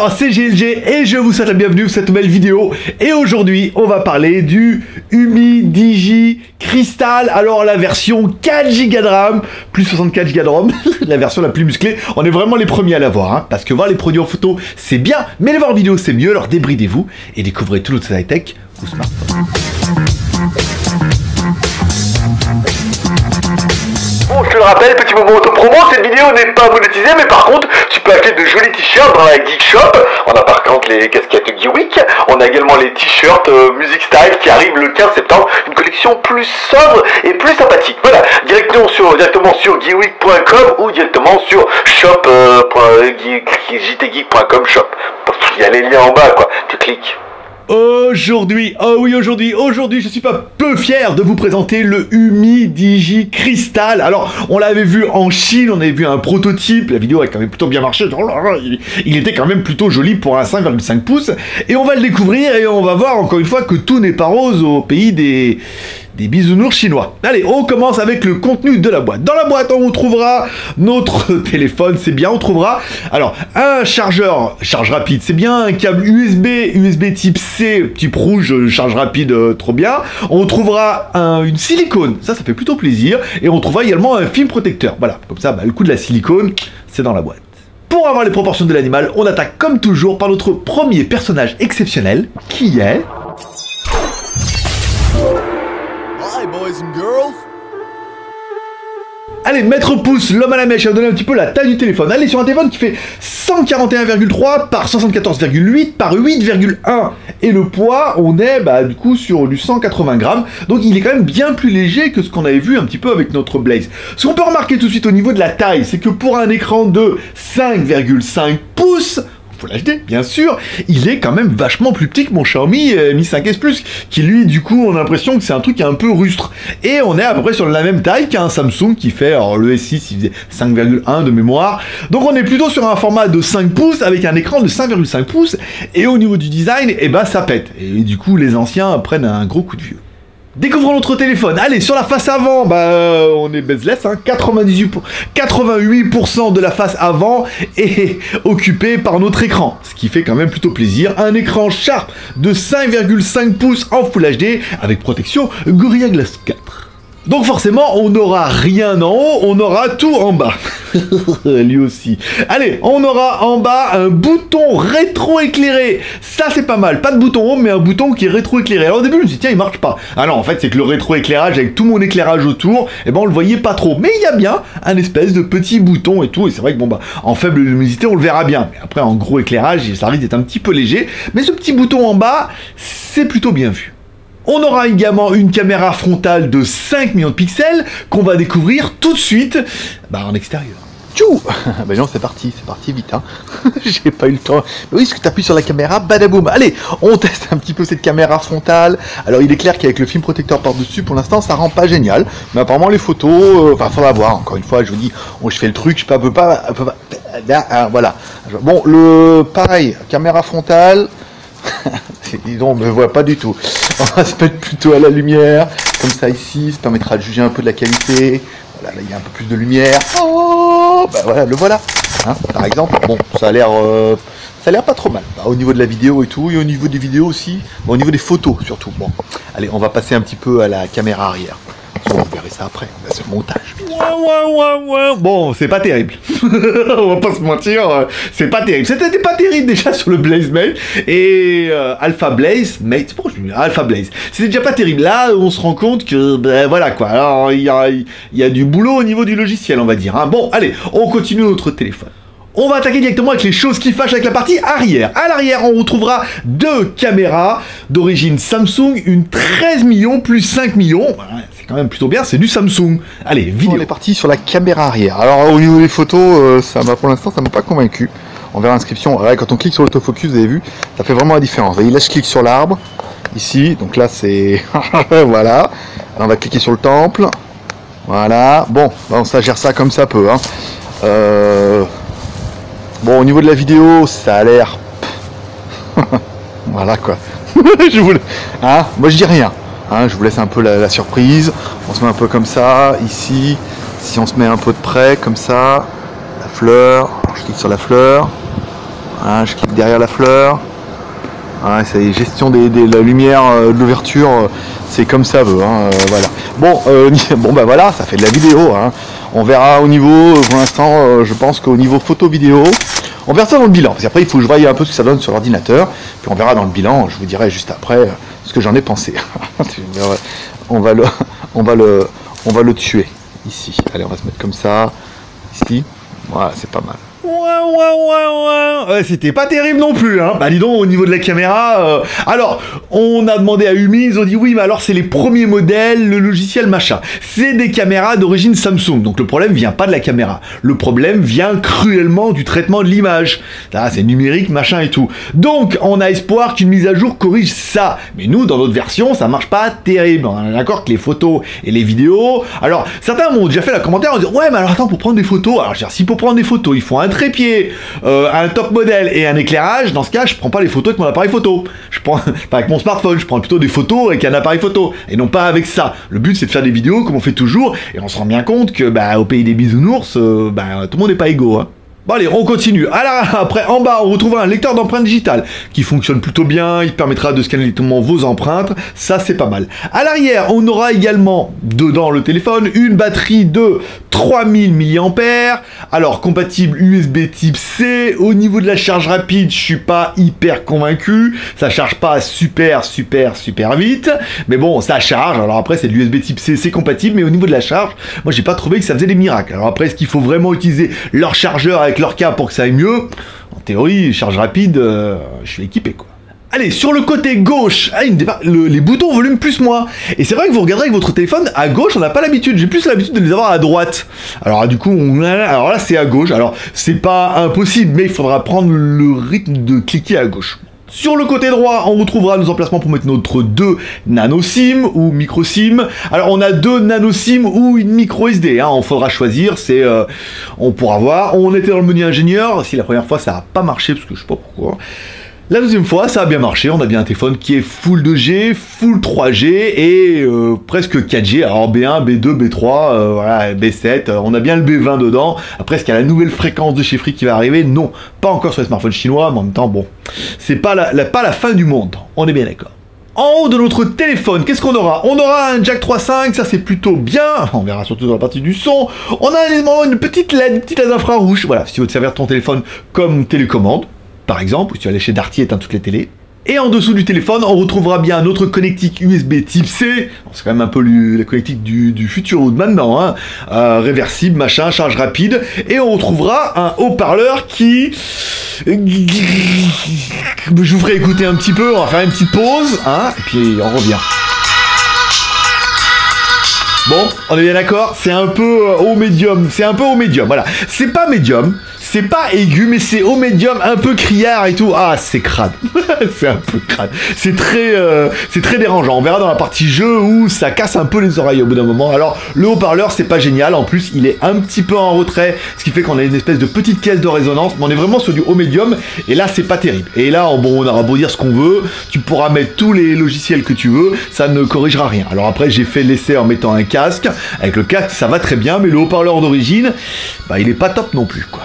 bonsoir, c'est GLG et je vous souhaite la bienvenue pour cette nouvelle vidéo. Et aujourd'hui, on va parler du Umi Digi Crystal. Alors la version 4 Go de RAM, plus 64 Go de ROM, la version la plus musclée. On est vraiment les premiers à l'avoir, hein, parce que voir les produits en photo, c'est bien, mais les voir en vidéo, c'est mieux. Alors débridez-vous et découvrez tout notre high-tech ou smartphone. Bon, je te le rappelle, petit moment auto-promo, cette vidéo n'est pas monétisée, mais par contre, tu peux acheter de jolis t-shirts dans la Geek Shop. On a par contre les casquettes Geewick, on a également les t-shirts Music Style qui arrivent le 15 septembre, une collection plus sobre et plus sympathique. Voilà, directement sur geewick.com ou directement sur shop.jtgeek.com shop. Il y a les liens en bas, quoi, tu cliques. Aujourd'hui, je suis pas peu fier de vous présenter le Umi Digi Crystal. Alors, on l'avait vu en Chine, on avait vu un prototype, la vidéo a quand même plutôt bien marché, il était quand même plutôt joli pour un 5,5 pouces, et on va le découvrir et on va voir encore une fois que tout n'est pas rose au pays des bisounours chinois. Allez, on commence avec le contenu de la boîte. Dans la boîte, on trouvera notre téléphone, c'est bien, on trouvera alors un chargeur, charge rapide, c'est bien, un câble USB type C, type rouge, charge rapide, trop bien. On trouvera une silicone, ça fait plutôt plaisir, et on trouvera également un film protecteur. Voilà, comme ça, le coup de la silicone, c'est dans la boîte. Pour avoir les proportions de l'animal, on attaque comme toujours par notre premier personnage exceptionnel, qui est... Hi boys and girls. Allez, Maître Pouce, l'homme à la mèche, il va donner un petit peu la taille du téléphone. Allez, sur un téléphone qui fait 141,3 par 74,8 par 8,1. Et le poids, on est du coup sur du 180 grammes. Donc il est quand même bien plus léger que ce qu'on avait vu un petit peu avec notre Blaze. Ce qu'on peut remarquer tout de suite au niveau de la taille, c'est que pour un écran de 5,5 pouces, Full HD, bien sûr, il est quand même vachement plus petit que mon Xiaomi Mi 5S Plus, qui lui, du coup, on a l'impression que c'est un truc qui est un peu rustre. Et on est à peu près sur la même taille qu'un Samsung qui fait, alors le S6, il faisait 5,1 de mémoire. Donc on est plutôt sur un format de 5 pouces avec un écran de 5,5 pouces. Et au niveau du design, ça pète. Et du coup, les anciens prennent un gros coup de vieux. Découvrons notre téléphone. Allez, sur la face avant, on est bezeless, hein, 88% de la face avant est occupée par notre écran, ce qui fait quand même plutôt plaisir. Un écran Sharp de 5,5 pouces en Full HD avec protection Gorilla Glass 4. Donc forcément, on n'aura rien en haut, on aura tout en bas. Lui aussi. Allez, on aura en bas un bouton rétro-éclairé. Ça, c'est pas mal. Pas de bouton home, mais un bouton qui est rétro-éclairé. Alors au début, je me suis dit, tiens, il marche pas. Ah non, en fait, c'est que le rétro-éclairage, avec tout mon éclairage autour, on le voyait pas trop. Mais il y a bien un espèce de petit bouton et tout. Et c'est vrai que en faible luminosité, on le verra bien. Mais après, en gros éclairage, ça risque d'être un petit peu léger. Mais ce petit bouton en bas, c'est plutôt bien vu. On aura également une caméra frontale de 5 millions de pixels qu'on va découvrir tout de suite en extérieur. Tchou. Non, c'est parti vite, hein. J'ai pas eu le temps. Mais oui, parce que t'appuies sur la caméra, badaboum. Allez, on teste un petit peu cette caméra frontale. Alors, il est clair qu'avec le film protecteur par-dessus, pour l'instant, ça rend pas génial. Mais apparemment, les photos, faudra voir. Encore une fois, je vous dis, je fais le truc, je peux pas, voilà. Bon, pareil, caméra frontale. On ne me voit pas du tout. On va se mettre plutôt à la lumière, comme ça ici, ça permettra de juger un peu de la qualité. Voilà, là il y a un peu plus de lumière. Oh, voilà, le voilà. Hein, par exemple, bon, ça a l'air pas trop mal. Au niveau de la vidéo et tout, et au niveau des vidéos aussi, au niveau des photos surtout. Bon, allez, on va passer un petit peu à la caméra arrière. On verra ça après, c'est le montage. Bon, c'est pas terrible. On va pas se mentir, c'est pas terrible. C'était pas terrible déjà sur le Blaze Mate et Alpha Blaze Mate. Pourquoi je dis Alpha Blaze? C'était déjà pas terrible. Là, on se rend compte que voilà quoi. Alors il y a du boulot au niveau du logiciel, on va dire. Hein. Bon, allez, on continue notre téléphone. On va attaquer directement avec les choses qui fâchent avec la partie arrière. À l'arrière, on retrouvera deux caméras d'origine Samsung, une 13 millions plus 5 millions. C'est quand même plutôt bien, c'est du Samsung. Allez, vidéo. On est parti sur la caméra arrière. Alors au niveau des photos, pour l'instant, ça m'a pas convaincu. On verra l'inscription. Quand on clique sur l'autofocus, vous avez vu, ça fait vraiment la différence. Vous voyez, là, je clique sur l'arbre, ici. Donc là, c'est... voilà. Alors, on va cliquer sur le temple. Voilà. Bon, ça gère ça comme ça peut. Hein. Bon, au niveau de la vidéo, ça a l'air... voilà, quoi. Moi, je dis rien. Hein, je vous laisse un peu la surprise. On se met un peu comme ça, ici. Si on se met un peu de près, comme ça. La fleur. Je clique sur la fleur. Hein, je clique derrière la fleur. Hein, c'est gestion de la lumière, de l'ouverture, c'est comme ça veut. Hein, voilà. Bon, bah voilà, ça fait de la vidéo. Hein. On verra au niveau, pour l'instant, je pense qu'au niveau photo-vidéo, on verra ça dans le bilan. Parce qu'après, il faut que je voie un peu ce que ça donne sur l'ordinateur. Puis on verra dans le bilan, je vous dirai juste après ce que j'en ai pensé. on va le tuer ici. Allez, on va se mettre comme ça. Ici. Voilà, c'est pas mal. Ouais, c'était pas terrible non plus, hein. Bah dis donc, au niveau de la caméra, alors, on a demandé à Umi, ils ont dit oui, mais alors c'est les premiers modèles, le logiciel machin. C'est des caméras d'origine Samsung, donc le problème vient pas de la caméra. Le problème vient cruellement du traitement de l'image. Là, c'est numérique, machin et tout. Donc, on a espoir qu'une mise à jour corrige ça. Mais nous, dans notre version, ça marche pas terrible. On est d'accord que les photos et les vidéos... Alors, certains m'ont déjà fait la commentaire en disant ouais, mais alors attends, pour prendre des photos, alors je veux dire, si pour prendre des photos, il faut un trépied, un top modèle et un éclairage, dans ce cas je prends pas les photos avec mon appareil photo, je prends pas avec mon smartphone, je prends plutôt des photos avec un appareil photo et non pas avec ça. Le but c'est de faire des vidéos comme on fait toujours et on se rend bien compte que bah au pays des bisounours, tout le monde n'est pas égaux, hein. Bon allez, on continue. Alors après, en bas, on retrouvera un lecteur d'empreintes digitales qui fonctionne plutôt bien, il permettra de scanner directement vos empreintes, ça c'est pas mal. À l'arrière, on aura également, dedans le téléphone, une batterie de 3000 mAh, alors compatible USB type C. Au niveau de la charge rapide, je suis pas hyper convaincu, ça charge pas super vite, mais bon, ça charge. Alors après, c'est de l'USB type C, c'est compatible, mais au niveau de la charge, moi j'ai pas trouvé que ça faisait des miracles. Alors après, est-ce qu'il faut vraiment utiliser leur chargeur avec leur câble pour que ça aille mieux? En théorie, charge rapide, je suis équipé quoi. Allez, sur le côté gauche, les boutons volume plus moins. Et c'est vrai que vous regarderez avec votre téléphone, à gauche, on n'a pas l'habitude. J'ai plus l'habitude de les avoir à droite. Alors du coup, alors là, c'est à gauche. Alors, c'est pas impossible, mais il faudra prendre le rythme de cliquer à gauche. Sur le côté droit, on retrouvera nos emplacements pour mettre notre 2 nano SIM ou micro SIM. Alors on a 2 nano SIM ou une micro SD, hein. On faudra choisir, c'est on pourra voir. On était dans le menu ingénieur, si la première fois ça n'a pas marché, parce que je sais pas pourquoi. La deuxième fois, ça a bien marché, on a bien un téléphone qui est full 2G, full 3G et presque 4G, alors B1, B2, B3, voilà, B7, on a bien le B20 dedans. Après, est-ce qu'il y a la nouvelle fréquence de chez Free qui va arriver? Non, pas encore sur les smartphones chinois, mais en même temps, bon, c'est pas la fin du monde, on est bien d'accord. En haut de notre téléphone, qu'est-ce qu'on aura? On aura un jack 3.5, ça c'est plutôt bien, on verra surtout dans la partie du son. On a une petite LED infrarouge, voilà, si tu veux te servir de ton téléphone comme télécommande, par exemple, ou si tu vas aller chez Darty et éteindre toutes les télés. Et en dessous du téléphone, on retrouvera bien notre connectique USB type C, c'est quand même un peu la connectique du futur ou de maintenant, hein. Réversible, machin, charge rapide, et on retrouvera un haut-parleur qui... Je vous ferai écouter un petit peu, on va faire une petite pause, hein, et puis on revient. Bon, on est bien d'accord, c'est un peu haut médium, voilà. C'est pas médium, c'est pas aigu, mais c'est haut médium, un peu criard et tout. Ah, c'est crade. C'est un peu crade. C'est très dérangeant. On verra dans la partie jeu où ça casse un peu les oreilles au bout d'un moment. Alors, le haut-parleur, c'est pas génial. En plus, il est un petit peu en retrait, ce qui fait qu'on a une espèce de petite caisse de résonance. Mais on est vraiment sur du haut médium. Et là, c'est pas terrible. Et là, bon, on aura beau dire ce qu'on veut. Tu pourras mettre tous les logiciels que tu veux. Ça ne corrigera rien. Alors après, j'ai fait l'essai en mettant un casque. Avec le casque, ça va très bien. Mais le haut-parleur d'origine, bah, il est pas top non plus, quoi.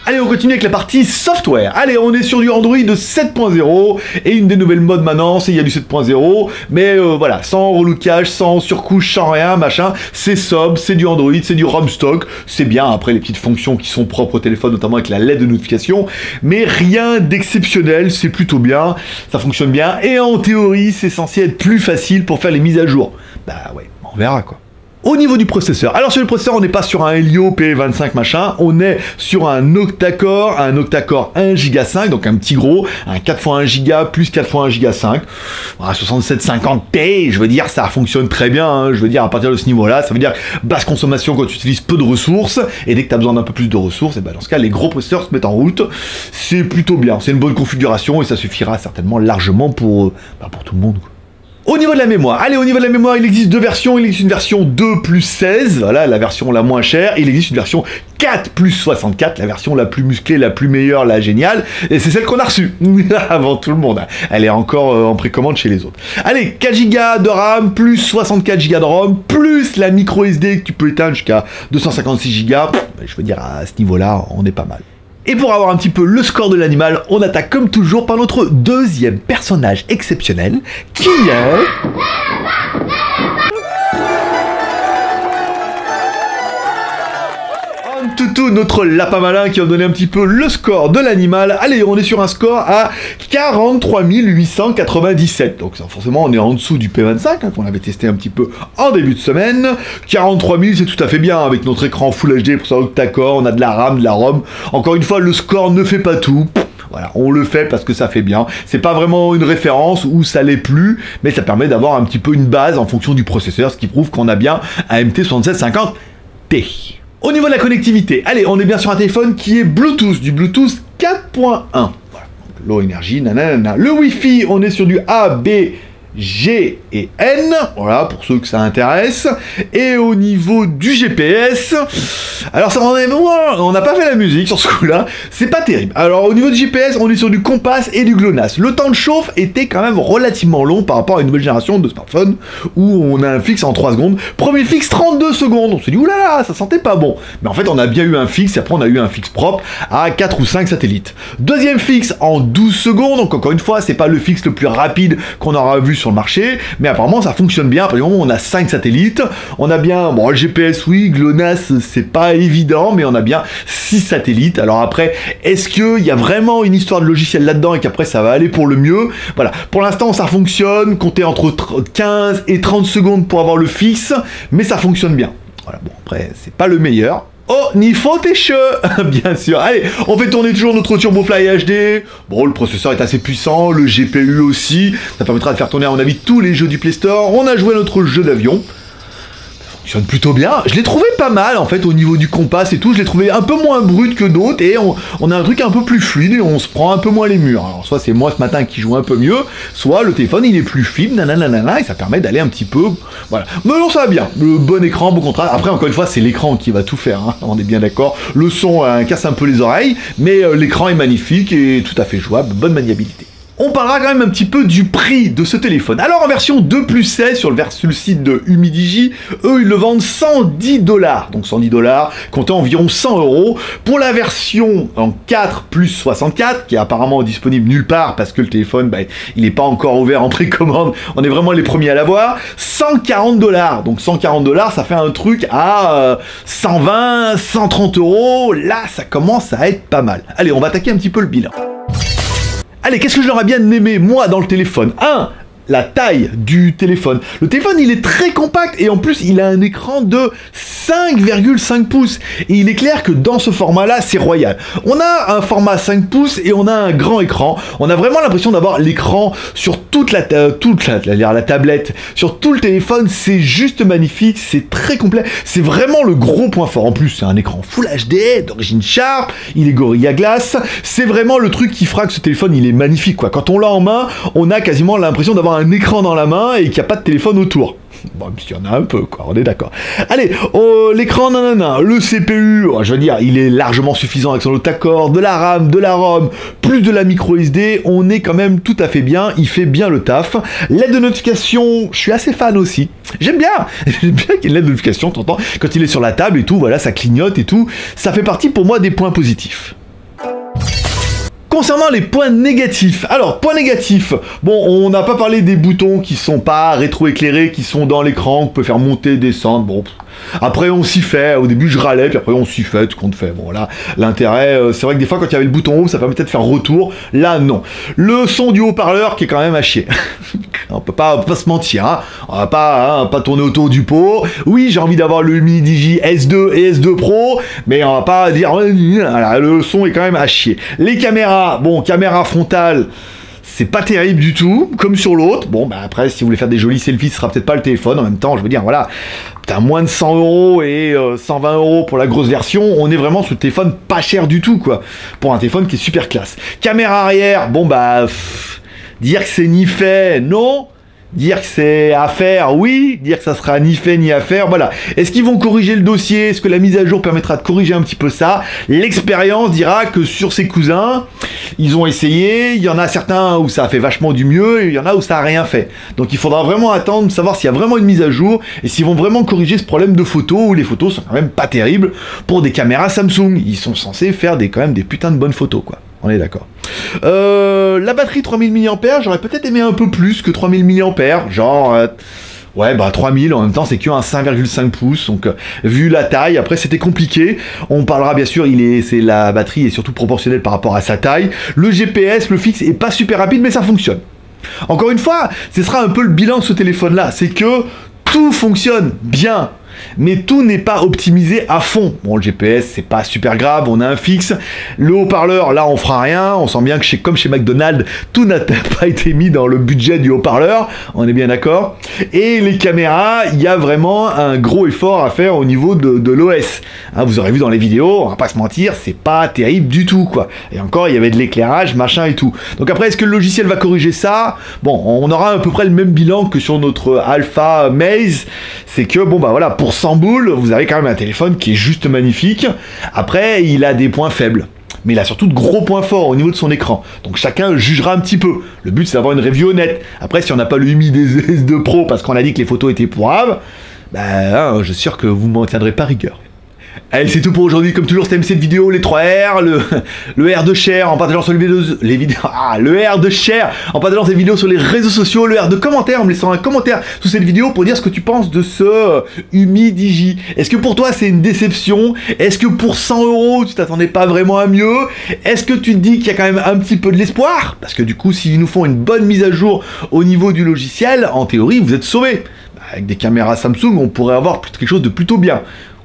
Allez, on continue avec la partie software. Allez, on est sur du Android 7.0 et une des nouvelles modes maintenant, c'est il y a du 7.0, mais voilà, sans relookage, sans surcouche, sans rien, machin. C'est sobre, c'est du Android, c'est du ROM stock, c'est bien. Après, les petites fonctions qui sont propres au téléphone, notamment avec la LED de notification, mais rien d'exceptionnel, c'est plutôt bien, ça fonctionne bien. Et en théorie, c'est censé être plus facile pour faire les mises à jour. Bah ouais, on verra quoi. Au niveau du processeur, alors sur le processeur on n'est pas sur un Helio P25 machin, on est sur un octa-core 1 Go 5, donc un petit gros, un 4x1 Go plus 4x1 Go 5, voilà, 6750p, je veux dire ça fonctionne très bien, hein, je veux dire à partir de ce niveau là, ça veut dire basse consommation quand tu utilises peu de ressources, et dès que tu as besoin d'un peu plus de ressources, et ben dans ce cas les gros processeurs se mettent en route, c'est plutôt bien, c'est une bonne configuration et ça suffira certainement largement pour tout le monde quoi. Au niveau de la mémoire, allez, au niveau de la mémoire, il existe deux versions. Il existe une version 2 plus 16, voilà, la version la moins chère. Il existe une version 4 plus 64, la version la plus musclée, la plus meilleure, la géniale. Et c'est celle qu'on a reçue avant tout le monde. Elle est encore en précommande chez les autres. Allez, 4 Go de RAM, plus 64 Go de ROM, plus la micro SD que tu peux éteindre jusqu'à 256 Go. Je veux dire, à ce niveau-là, on est pas mal. Et pour avoir un petit peu le score de l'animal, on attaque comme toujours par notre deuxième personnage exceptionnel, qui est... Toutou, notre lapin malin qui va donner un petit peu le score de l'animal. Allez, on est sur un score à 43 897. Donc ça, forcément, on est en dessous du P25, hein, qu'on avait testé un petit peu en début de semaine. 43 000, c'est tout à fait bien, avec notre écran Full HD pour ça octa-core, on a de la RAM, de la ROM. Encore une fois, le score ne fait pas tout. Voilà, on le fait parce que ça fait bien. C'est pas vraiment une référence où ça l'est plus, mais ça permet d'avoir un petit peu une base en fonction du processeur, ce qui prouve qu'on a bien un MT6750T. Au niveau de la connectivité, allez, on est bien sur un téléphone qui est Bluetooth, du Bluetooth 4.1. Voilà, low energy, nanana. Le Wi-Fi, on est sur du A, B, G et N, voilà, pour ceux que ça intéresse. Et au niveau du GPS, alors ça on n'a pas fait la musique sur ce coup-là, c'est pas terrible. Alors au niveau du GPS, on est sur du Compass et du GLONASS. Le temps de chauffe était quand même relativement long par rapport à une nouvelle génération de smartphones où on a un fixe en 3 secondes. Premier fixe 32 secondes, on s'est dit oulala, ça sentait pas bon. Mais en fait on a bien eu un fixe et après on a eu un fixe propre à 4 ou 5 satellites. Deuxième fixe en 12 secondes, donc encore une fois c'est pas le fixe le plus rapide qu'on aura vu sur le marché, mais apparemment ça fonctionne bien. Par exemple, on a 5 satellites, on a bien, bon, le GPS, oui, GLONASS, c'est pas évident, mais on a bien 6 satellites. Alors après, est-ce qu'il y a vraiment une histoire de logiciel là-dedans et qu'après ça va aller pour le mieux? Voilà, pour l'instant ça fonctionne, comptez entre 15 et 30 secondes pour avoir le fixe, mais ça fonctionne bien. Voilà, bon, après, c'est pas le meilleur. Oh, Nifo tes cheveux, bien sûr. Allez, on fait tourner toujours notre TurboFly HD. Bon, le processeur est assez puissant, le GPU aussi. Ça permettra de faire tourner, à mon avis, tous les jeux du Play Store. On a joué à notre jeu d'avion. Ça fonctionne plutôt bien. Je l'ai trouvé pas mal, en fait, au niveau du Compass et tout. Je l'ai trouvé un peu moins brut que d'autres. Et on a un truc un peu plus fluide et on se prend un peu moins les murs. Alors, soit c'est moi ce matin qui joue un peu mieux, soit le téléphone, il est plus fluide, nanana, et ça permet d'aller un petit peu... Voilà. Mais non, ça va bien. Le bon écran, bon contraste. Après, encore une fois, c'est l'écran qui va tout faire, hein. On est bien d'accord. Le son casse un peu les oreilles, mais l'écran est magnifique et tout à fait jouable. Bonne maniabilité. On parlera quand même un petit peu du prix de ce téléphone. Alors en version 2+16 sur le site de Humidigi, eux ils le vendent 110 $. Donc 110 $, comptant environ 100 €. Pour la version en 4+64, qui est apparemment disponible nulle part parce que le téléphone, bah, il n'est pas encore ouvert en précommande, on est vraiment les premiers à l'avoir, 140 $. Donc 140 $, ça fait un truc à 120, 130 €. Là, ça commence à être pas mal. Allez, on va attaquer un petit peu le bilan. Allez, qu'est-ce que je leur ai bien aimé, moi, dans le téléphone? La taille du téléphone. Le téléphone, il est très compact et en plus, il a un écran de 5,5 pouces. Et il est clair que dans ce format-là, c'est royal. On a un format 5 pouces et on a un grand écran. On a vraiment l'impression d'avoir l'écran sur toute la tablette, sur tout le téléphone. C'est juste magnifique, c'est très complet. C'est vraiment le gros point fort. En plus, c'est un écran Full HD, d'origine Sharp, il est Gorilla Glass. C'est vraiment le truc qui fera que ce téléphone, il est magnifique, quoi. Quand on l'a en main, on a quasiment l'impression d'avoir un écran dans la main et qu'il n'y a pas de téléphone autour. Bon, il y en a un peu, quoi, on est d'accord. Allez, l'écran, nanana, le CPU, je veux dire, il est largement suffisant avec son octa-core, de la RAM, de la ROM, plus de la micro SD, on est quand même tout à fait bien, il fait bien le taf. L'aide de notification, je suis assez fan aussi. J'aime bien qu'il y ait une l'aide de notification, t'entends, quand il est sur la table et tout, voilà, ça clignote et tout. Ça fait partie pour moi des points positifs. Concernant les points négatifs, alors points négatifs, bon, on n'a pas parlé des boutons qui sont pas rétro-éclairés, qui sont dans l'écran, qu'on peut faire monter, descendre, bon, après on s'y fait, au début je râlais, puis après on s'y fait, tout compte fait, bon là, l'intérêt, c'est vrai que des fois quand il y avait le bouton haut, ça permettait de faire retour, là non. Le son du haut-parleur qui est quand même à chier, on peut pas se mentir, hein. On va pas tourner autour du pot, oui j'ai envie d'avoir le Humidigi S2 et S2 Pro, mais on va pas dire, voilà, le son est quand même à chier. Les caméras, bon, caméra frontale, c'est pas terrible du tout, comme sur l'autre. Bon, bah après, si vous voulez faire des jolis selfies, ce sera peut-être pas le téléphone. En même temps, je veux dire, voilà, t'as moins de 100 € et 120 € pour la grosse version. On est vraiment sur le téléphone pas cher du tout, quoi. Pour un téléphone qui est super classe. Caméra arrière, bon, bah, dire que c'est ni fait, non. Dire que c'est à faire, oui. Dire que ça sera ni fait ni à faire, voilà. Est-ce qu'ils vont corriger le dossier? Est-ce que la mise à jour permettra de corriger un petit peu ça? L'expérience dira que sur ces cousins, ils ont essayé. Il y en a certains où ça a fait vachement du mieux, et il y en a où ça a rien fait. Donc il faudra vraiment attendre, savoir s'il y a vraiment une mise à jour, et s'ils vont vraiment corriger ce problème de photos, où les photos sont quand même pas terribles pour des caméras Samsung. Ils sont censés faire quand même des putains de bonnes photos, quoi. On est d'accord. La batterie 3000 mAh, j'aurais peut-être aimé un peu plus que 3000 mAh, genre... ouais, bah 3000, en même temps c'est qu'un 5,5 pouces, donc vu la taille, après c'était compliqué. On parlera bien sûr, la batterie est surtout proportionnelle par rapport à sa taille. Le GPS, le fixe est pas super rapide, mais ça fonctionne. Encore une fois, ce sera un peu le bilan de ce téléphone-là, c'est que tout fonctionne bien. Mais tout n'est pas optimisé à fond. Bon, le GPS, c'est pas super grave, on a un fixe. Le haut-parleur, là, on fera rien. On sent bien que, comme chez McDonald's, tout n'a pas été mis dans le budget du haut-parleur. On est bien d'accord. Et les caméras, il y a vraiment un gros effort à faire au niveau de l'OS. Hein, vous aurez vu dans les vidéos, on va pas se mentir, c'est pas terrible du tout, quoi. Et encore, il y avait de l'éclairage, machin et tout. Donc après, est-ce que le logiciel va corriger ça? Bon, on aura à peu près le même bilan que sur notre Alpha Maze. C'est que, bon, bah voilà, pour 100 boules, vous avez quand même un téléphone qui est juste magnifique. Après, il a des points faibles. Mais il a surtout de gros points forts au niveau de son écran. Donc chacun jugera un petit peu. Le but, c'est d'avoir une review honnête. Après, si on n'a pas le Umi des S2 Pro parce qu'on a dit que les photos étaient pourrables, bah, je suis sûr que vous m'en tiendrez pas rigueur. Allez, c'est tout pour aujourd'hui. Comme toujours, si t'aimes cette vidéo, les 3 R, le R de share en partageant sur les vidéos. Ah, le R de share en partageant ces vidéos sur les réseaux sociaux, le R de commentaire en me laissant un commentaire sous cette vidéo pour dire ce que tu penses de ce Umi Digi. Est-ce que pour toi c'est une déception? Est-ce que pour 100 € tu t'attendais pas vraiment à mieux? Est-ce que tu te dis qu'il y a quand même un petit peu de l'espoir? Parce que du coup, s'ils nous font une bonne mise à jour au niveau du logiciel, en théorie, vous êtes sauvés. Avec des caméras Samsung, on pourrait avoir quelque chose de plutôt bien.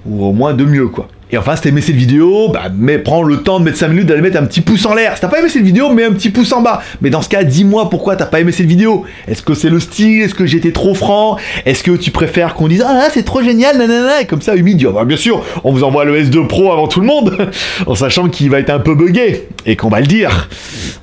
Ou au moins de mieux, quoi. Et enfin, si t'as aimé cette vidéo, bah, prends le temps de mettre 5 minutes d'aller mettre un petit pouce en l'air. Si t'as pas aimé cette vidéo, mets un petit pouce en bas. Mais dans ce cas, dis-moi pourquoi t'as pas aimé cette vidéo. Est-ce que c'est le style? Est-ce que j'étais trop franc? Est-ce que tu préfères qu'on dise « Ah, c'est trop génial, nanana » et comme ça, Umi dit « Oh, bah, bien sûr, on vous envoie le S2 Pro avant tout le monde, en sachant qu'il va être un peu buggé, et qu'on va le dire. »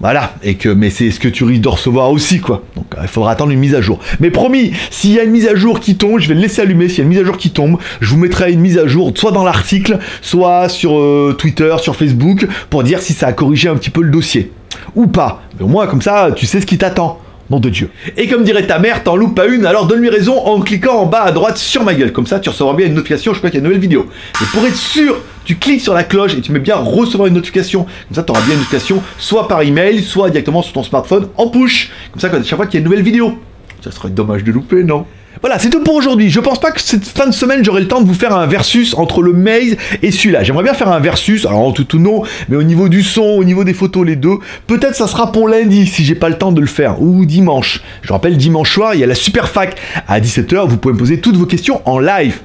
Voilà, mais c'est ce que tu risques de recevoir aussi, quoi. Donc, il faudra attendre une mise à jour. Mais promis, s'il y a une mise à jour qui tombe, je vais le laisser allumer. S'il y a une mise à jour qui tombe, je vous mettrai une mise à jour, soit dans l'article, soit sur Twitter, sur Facebook, pour dire si ça a corrigé un petit peu le dossier. Ou pas. Mais au moins, comme ça, tu sais ce qui t'attend. Nom de Dieu. Et comme dirait ta mère, t'en loupes pas une, alors donne-lui raison en cliquant en bas à droite sur ma gueule. Comme ça, tu recevras bien une notification, je sais pas qu'il y a une nouvelle vidéo. Et pour être sûr, tu cliques sur la cloche et tu mets bien recevoir une notification. Comme ça, tu auras bien une notification, soit par email, soit directement sur ton smartphone en push. Comme ça, chaque fois qu'il y a une nouvelle vidéo. Ça serait dommage de louper, non? Voilà, c'est tout pour aujourd'hui. Je pense pas que cette fin de semaine, j'aurai le temps de vous faire un versus entre le Maze et celui-là. J'aimerais bien faire un versus, alors en tout ou non, mais au niveau du son, au niveau des photos, les deux. Peut-être ça sera pour lundi, si j'ai pas le temps de le faire, ou dimanche. Je rappelle, dimanche soir, il y a la Super Fac à 17 h. Vous pouvez me poser toutes vos questions en live.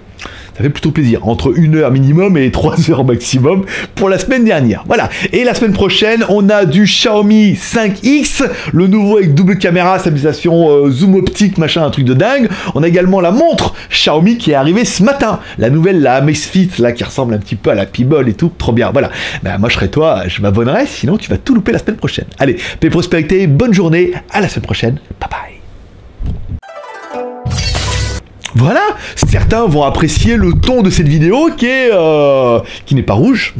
Ça fait plutôt plaisir, entre 1 heure minimum et 3 heures maximum pour la semaine dernière. Voilà, et la semaine prochaine, on a du Xiaomi 5X, le nouveau avec double caméra, stabilisation zoom optique, machin, un truc de dingue. On a également la montre Xiaomi qui est arrivée ce matin, la nouvelle, la Amazfit, là, qui ressemble un petit peu à la Pebble et tout, trop bien. Voilà, ben, moi je serai toi, je m'abonnerai, sinon tu vas tout louper la semaine prochaine. Allez, paix et prospérité, bonne journée, à la semaine prochaine, bye bye. Voilà, certains vont apprécier le ton de cette vidéo qui n'est pas rouge,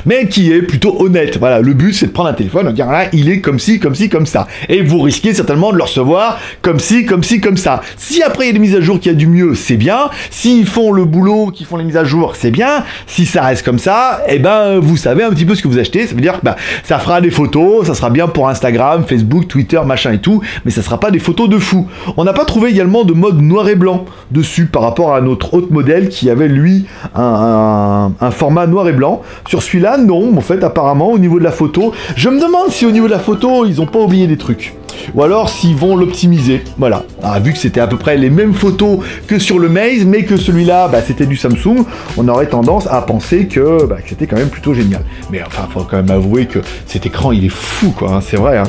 mais qui est plutôt honnête. Voilà, le but c'est de prendre un téléphone et de dire là, il est comme ci, comme ci, comme ça. Et vous risquez certainement de le recevoir comme ci, comme ci, comme ça. Si après il y a des mises à jour qui a du mieux, c'est bien. S'ils font le boulot, qu'ils font les mises à jour, c'est bien. Si ça reste comme ça, eh ben vous savez un petit peu ce que vous achetez. Ça veut dire que ça fera des photos, ça sera bien pour Instagram, Facebook, Twitter, machin et tout, mais ça sera pas des photos de fou. On n'a pas trouvé également de mode noir et blanc dessus par rapport à notre autre modèle qui avait lui un format noir et blanc. Sur celui-là, non, en fait, apparemment, au niveau de la photo, je me demande si au niveau de la photo, ils ont pas oublié des trucs. Ou alors s'ils vont l'optimiser, voilà. Ah, vu que c'était à peu près les mêmes photos que sur le Maze, mais que celui-là, c'était du Samsung, on aurait tendance à penser que c'était quand même plutôt génial. Mais enfin, faut quand même avouer que cet écran, il est fou, quoi, hein, c'est vrai, hein.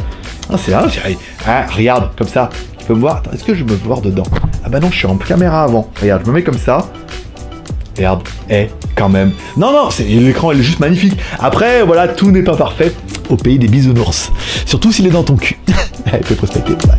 Ah, c'est vrai, regarde, comme ça, tu peux me voir, attends, est-ce que je peux me voir dedans? Ah bah non, je suis en caméra avant, regarde, je me mets comme ça. Regarde, quand même. Non, l'écran est juste magnifique. Après, voilà, tout n'est pas parfait au pays des bisounours. Surtout s'il est dans ton cul. Allez, fais prospecter, bye.